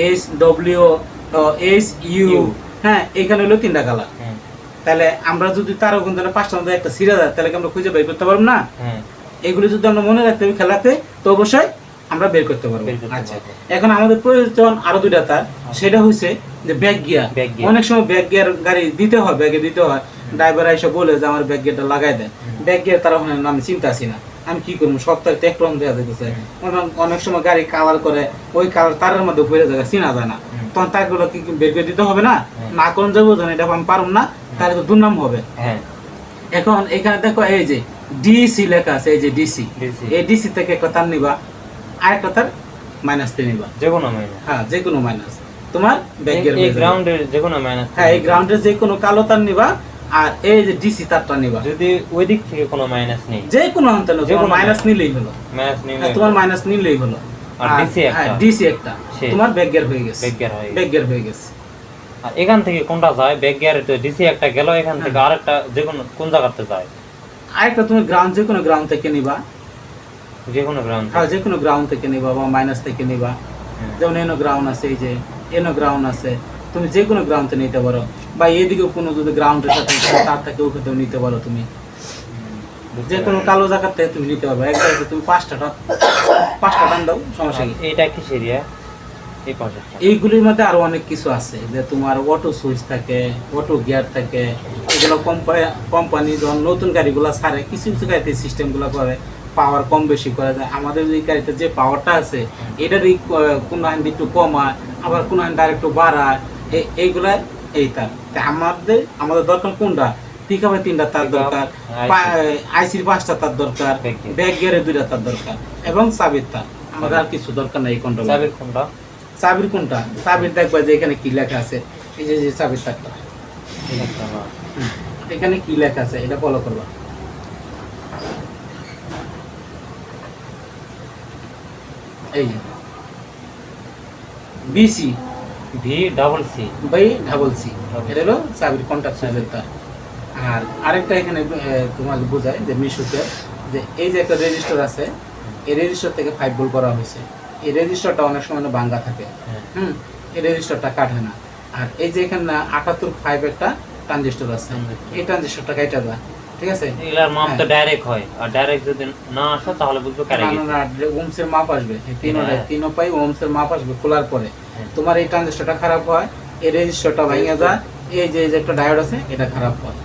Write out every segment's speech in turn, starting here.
S W S U, হ্যাঁ এখানে হলো 3টা কালার। তাহলে আমরা যদি তারও কিন্তু 5টার মধ্যে একটা সিরা যায় তাহলে কি আমরা খুঁজে বের করতে পারবো না? এগুলো যদি আমরা মনে রাখতে হবে খেলাতে তো অবশ্যই আমরা বের করতে পারবো। আচ্ছা, এখন আমাদের প্রয়োজন আরো 2টা তার, সেটা হচ্ছে যে ব্যাক গিয়ার। অনেক সময় ব্যাক গিয়ার গাড়ি দিতে হয়, ব্যাগে দিতে হয়, ড্রাইভার এসে বলে যে আমার ব্যাক গিয়ারটা লাগাই দেন। ব্যাক গিয়ার তারা ওখানে আমি চিন্তা আছি না, আমি কি করবো, সপ্তাহে তো 1 রকম দেওয়া যেতেছে। অনেক সময় গাড়ি কালার করে ওই কালার তারের মধ্যে ঘুরে যায়, চিনা যায় না, তখন তারগুলো কি বের করে দিতে হবে না? না করুন যাবো এটা আমি পারুম না, তাহলে তো দুর্নাম হবে। এখন এখানে দেখো এই যে ডিসি লেখা আছে, এই যে ডিসি, এই ডিসি থেকে একটা তার নিবা, আরেকটা তার মাইনাস দিয়ে নিবা, যে কোনো মাইনাস। হ্যাঁ, যে কোনো মাইনাস তোমার ব্যাক গিয়ার, এই গ্রাউন্ডের যে কোনো মাইনাস। হ্যাঁ, এই গ্রাউন্ডের যে কোনো কালো তার নিবা, আর এই যে ডিসি তারটা নিবা। যদি ওই দিক থেকে কোনো মাইনাস নেই, যে কোনো আনতে না, তোমার মাইনাস নিলেই হলো, মাইনাস নিলে তোমার মাইনাস নিলেই হলো। আর ডিসি একটা, হ্যাঁ ডিসি একটা, তোমার ব্যাক গিয়ার হয়ে গেছে, ব্যাক গিয়ার হয়ে গেছে। আর এখান থেকে কোনটা যায়? ব্যাক গিয়ারে তো ডিসি একটা গেল, এখান থেকে আরেকটা যে কোনো কোন জায়গাতে যায়? আরেকটা তুমি গ্রাউন্ড, যে কোনো গ্রাউন্ড থেকে নিবা, যে কোনো গ্রাউন্ড, হ্যাঁ যে কোনো গ্রাউন্ড থেকে নিবা বা মাইনাস থেকে নিবা। যেমন এনো গ্রাউন্ড আছে, এই যে এনো গ্রাউন্ড আছে, তুমি যে কোনো গ্রাউন্ড থেকে নিতে পারো, বা এইদিকেও কোনো যদি গ্রাউন্ডের সাথে তার থেকে ওখানেও নিতে পারো। তুমি যে কোনো কালো জায়গা থেকে তুমি নিতে পারবে। এক জায়গাতে তুমি 5টা টান দাও, সমস্যা কি? এটা কি সেরিয়া? এইগুলির মধ্যে আরো অনেক কিছু আছে, যে তোমার অটো সুইচ থাকে, অটো গিয়ার থাকে, এগুলো কোম্পানি যখন নতুন গাড়িগুলো ছাড়ে কিছু কিছু গাড়িতে সিস্টেমগুলো করে পাওয়ার কম বেশি করা যায়। আমাদের এই গাড়িতে যে পাওয়ারটা আছে এটারই কোনো হান্ডি একটু কমায়, আবার কোনো হান্ডি আর একটু বাড়ায়, এইগুলা এইটা। আমাদের দরকার কোনটা? পিকআপে 3টা তার দরকার, আইসির 5টা তার দরকার, ব্যাক গিয়ারে 2টা তার দরকার, এবং চাবির তার। আমাদের আর কিছু দরকার নাই। কন্ট্রোল চাবির কোনটা? চাবির কোনটা? চাবির দেখবা যে এখানে কি লেখা আছে, এই যে চাবির তারটা, এখানে কি লেখা আছে এটা ফলো করবা। এই বিসি, ভি ডাবল সি, এটা হলো চাবির কন্টাক্ট সুইচের তার। আর আরেকটা এখানে তোমাকে বোঝায় যে মিশুকে, যে এই যে একটা রেজিস্টার আছে, এই রেজিস্টার থেকে 5 ভোল্ট করা হয়েছে। এই রেজিস্টারটা অনেক সময় ভাঙা থাকে, এই রেজিস্টারটা কাটে না। আর এই যে এখানে 78.5 একটা ট্রানজিস্টর আছে, এই ট্রানজিস্টরটা কাটা যায়, ঠিক আছে? এগুলার মাপ তো ডাইরেক্ট হয়, আর ডাইরেক্ট যদি না আসে তাহলে বুঝবো কারে গেছে। না ওহমস এর মাপ আসবে, তিনও পাই ওহমস এর মাপ আসবে খোলার পরে। তোমার এই ট্রানজিস্টরটা খারাপ হয়, এই রেজিস্টারটা ভেঙে যায়, এই যে একটা ডায়োড আছে এটা খারাপ হয়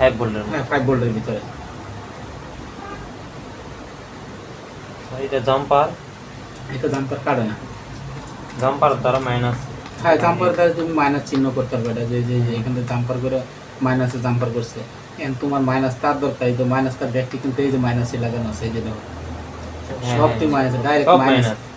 5 ভোল্টের, হ্যাঁ 5 ভোল্টের ভিতরে। এটা জাম্পার, এটা জাম্পার কাটে না, জাম্পার দ্বারা মাইনাস, হ্যাঁ জাম্পার দ্বারা তুমি মাইনাস চিহ্ন করতে পারবে। এটা যে যে এখান থেকে জাম্পার করে মাইনাসে জাম্পার করছে, এখন তোমার মাইনাস তার দরকার, এই তো মাইনাস তার ব্যাগটি কিন্তু এই যে মাইনাসে লাগানো আছে, এই যে দেখো সব তুমি মাইনাস, ডাইরেক্ট মাইনাস,